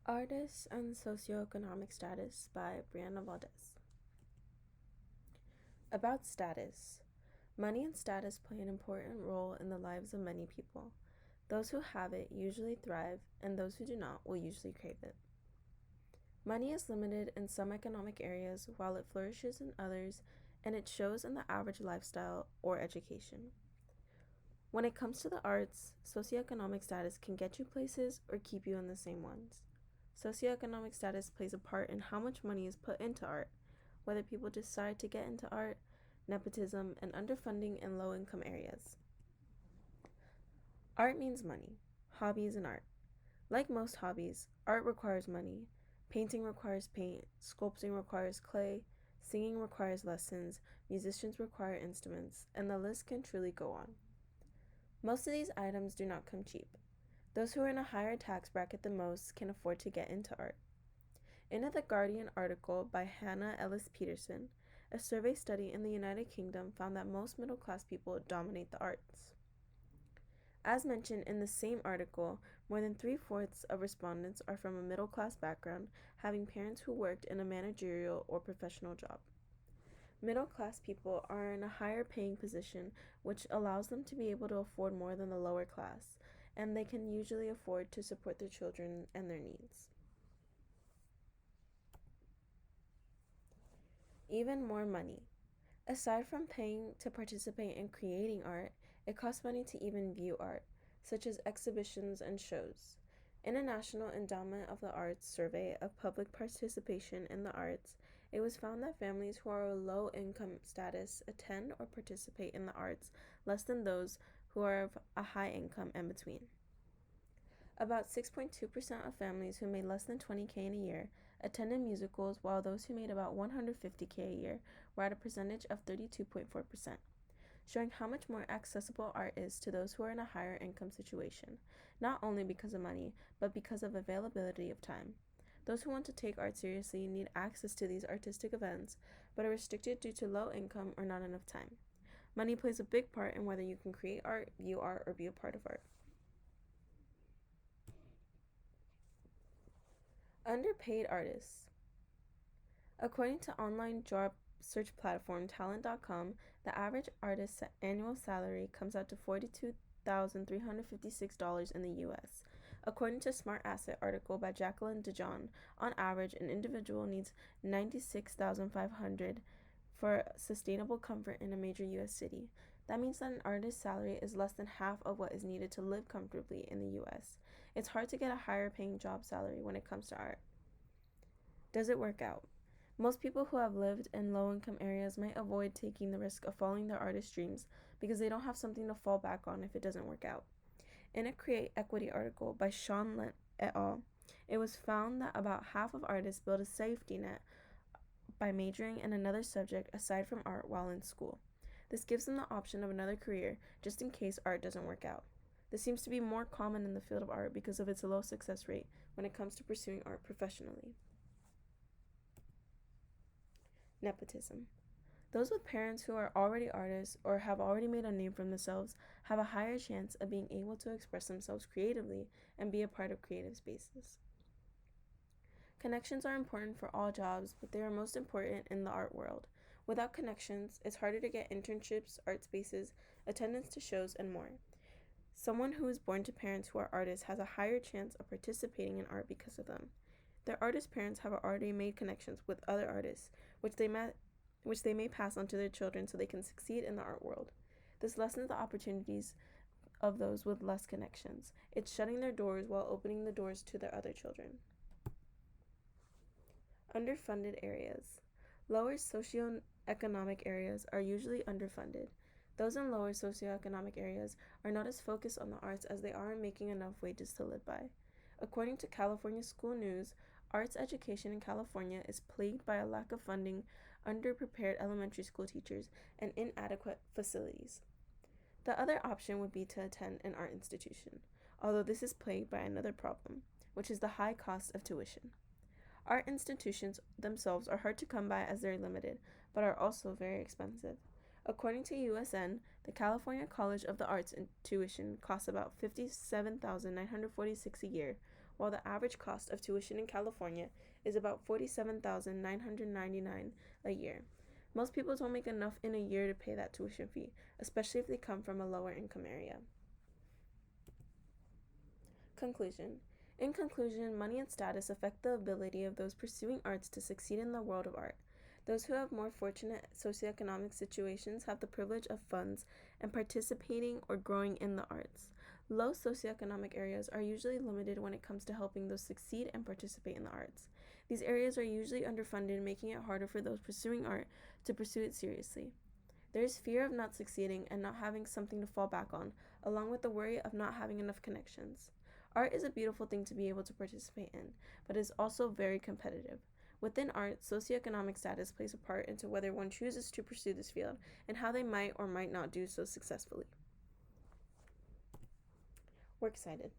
Artists and Socioeconomic Status by Brianna Valdez. About status. Money and status play an important role in the lives of many people. Those who have it usually thrive, and those who do not will usually crave it. Money is limited in some economic areas while it flourishes in others, and it shows in the average lifestyle or education. When it comes to the arts, socioeconomic status can get you places or keep you in the same ones. Socioeconomic status plays a part in how much money is put into art, whether people decide to get into art, nepotism, and underfunding in low-income areas. Art means money. Hobbies and art. Like most hobbies, art requires money. Painting requires paint, sculpting requires clay, singing requires lessons, musicians require instruments, and the list can truly go on. Most of these items do not come cheap. Those who are in a higher tax bracket than most can afford to get into art. In a The Guardian article by Hannah Ellis Peterson, a survey study in the United Kingdom found that most middle-class people dominate the arts. As mentioned in the same article, more than 3/4 of respondents are from a middle-class background, having parents who worked in a managerial or professional job. Middle-class people are in a higher paying position, which allows them to be able to afford more than the lower class, and they can usually afford to support their children and their needs. Even more money. Aside from paying to participate in creating art, it costs money to even view art, such as exhibitions and shows. In a National Endowment of the Arts survey of public participation in the arts, it was found that families who are low income status attend or participate in the arts less than those who are of a high income and between. About 6.2% of families who made less than $20K in a year attended musicals, while those who made about $150K a year were at a percentage of 32.4%, showing how much more accessible art is to those who are in a higher income situation, not only because of money, but because of availability of time. Those who want to take art seriously need access to these artistic events, but are restricted due to low income or not enough time. Money plays a big part in whether you can create art, view art, or be a part of art. Underpaid artists. According to online job search platform Talent.com, the average artist's annual salary comes out to $42,356 in the US. According to Smart Asset article by Jacqueline DeJohn, on average, an individual needs $96,500 for sustainable comfort in a major US city. That means that an artist's salary is less than half of what is needed to live comfortably in the US. It's hard to get a higher paying job salary when it comes to art. Does it work out? Most people who have lived in low-income areas might avoid taking the risk of following their artist dreams because they don't have something to fall back on if it doesn't work out. In a Create Equity article by Sean Lent et al., it was found that about half of artists build a safety net by majoring in another subject aside from art while in school. This gives them the option of another career just in case art doesn't work out. This seems to be more common in the field of art because of its low success rate when it comes to pursuing art professionally. Nepotism. Those with parents who are already artists or have already made a name for themselves have a higher chance of being able to express themselves creatively and be a part of creative spaces. Connections are important for all jobs, but they are most important in the art world. Without connections, it's harder to get internships, art spaces, attendance to shows, and more. Someone who is born to parents who are artists has a higher chance of participating in art because of them. Their artist parents have already made connections with other artists, which they may pass on to their children so they can succeed in the art world. This lessens the opportunities of those with less connections. It's shutting their doors while opening the doors to their other children. Underfunded areas. Lower socioeconomic areas are usually underfunded. Those in lower socioeconomic areas are not as focused on the arts as they are in making enough wages to live by. According to California School News, arts education in California is plagued by a lack of funding, underprepared elementary school teachers, and inadequate facilities. The other option would be to attend an art institution, although this is plagued by another problem, which is the high cost of tuition. Art institutions themselves are hard to come by as they're limited, but are also very expensive. According to USN, the California College of the Arts tuition costs about $57,946 a year, while the average cost of tuition in California is about $47,999 a year. Most people don't make enough in a year to pay that tuition fee, especially if they come from a lower income area. Conclusion. In conclusion, money and status affect the ability of those pursuing arts to succeed in the world of art. Those who have more fortunate socioeconomic situations have the privilege of funds and participating or growing in the arts. Low socioeconomic areas are usually limited when it comes to helping those succeed and participate in the arts. These areas are usually underfunded, making it harder for those pursuing art to pursue it seriously. There is fear of not succeeding and not having something to fall back on, along with the worry of not having enough connections. Art is a beautiful thing to be able to participate in, but is also very competitive. Within art, socioeconomic status plays a part into whether one chooses to pursue this field and how they might or might not do so successfully. Works cited.